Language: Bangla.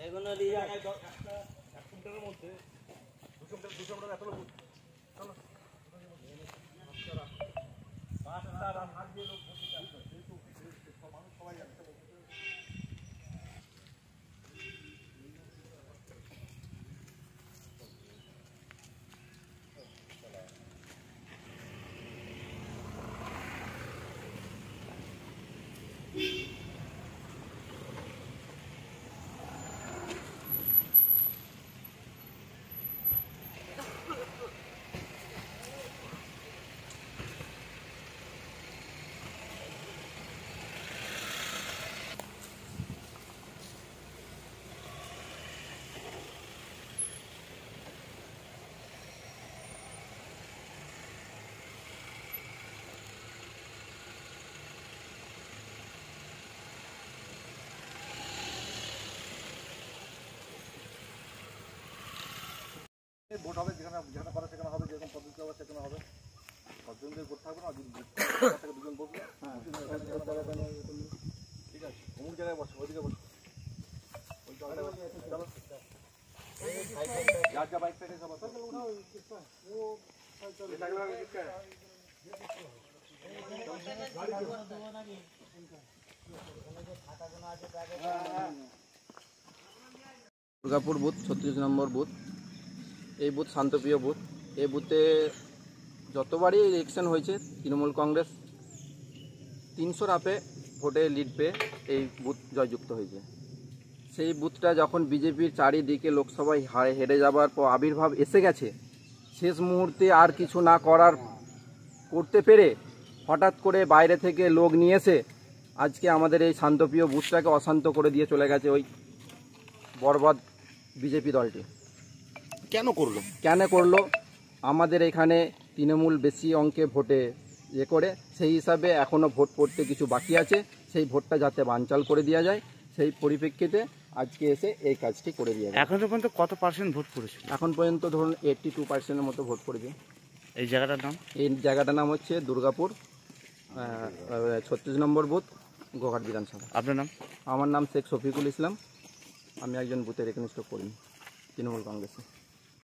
এগুলো নিয়ে এক কুইন্টালের মধ্যে 200 মিটার এত লোক চলো হাত দিয়ে লোক মানুষ সবাই যাচ্ছে ভোট হবে যেখানে যেখানে পারে সেখানে হবে, যেরকম পদ্ধতি হবে সেখানে হবে। কতজনদের ভোট থাকবে না, থেকে দুজন বসবে, ঠিক আছে, অমুক জায়গায় বসে, ওইদিকে বসে, চলো যার যা বাইক থেকে সব দুর্গাপুর বুথ 36 নম্বর বুথ। এই বুথ শান্তপ্রিয় বুথ। এই বুথে যতবারই ইলেকশন হয়েছে তৃণমূল কংগ্রেস 300 আপে ভোটে লিড পেয়ে এই বুথ জয়যুক্ত হয়েছে। সেই বুথটা যখন বিজেপির চারিদিকে লোকসভায় হেরে যাবার পর আবির্ভাব এসে গেছে, শেষ মুহূর্তে আর কিছু না করতে পেরে হঠাৎ করে বাইরে থেকে লোক নিয়ে এসে আজকে আমাদের এই শান্তপ্রিয় বুথটাকে অশান্ত করে দিয়ে চলে গেছে ওই বরবাদ বিজেপি দলটি। কেন করলো? আমাদের এখানে তৃণমূল বেশি অঙ্কে ভোটে করে, সেই হিসাবে এখনও ভোট পড়তে কিছু বাকি আছে, সেই ভোটটা যাতে বানচাল করে দেওয়া যায় সেই পরিপ্রেক্ষিতে আজকে এসে এই কাজটি করে দেওয়া যায়। এখন পর্যন্ত কত পার্সেন্ট ভোট পড়েছে? এখন পর্যন্ত ধরুন 82% মতো ভোট পড়েছে। এই জায়গাটার নাম? এই জায়গাটার নাম হচ্ছে দুর্গাপুর 36 নম্বর বুথ, গোঘাট বিধানসভা। আপনার নাম? আমার নাম শেখ শফিকুল ইসলাম। আমি একজন বুথের একনিষ্ঠ কর্মী তৃণমূল কংগ্রেসে।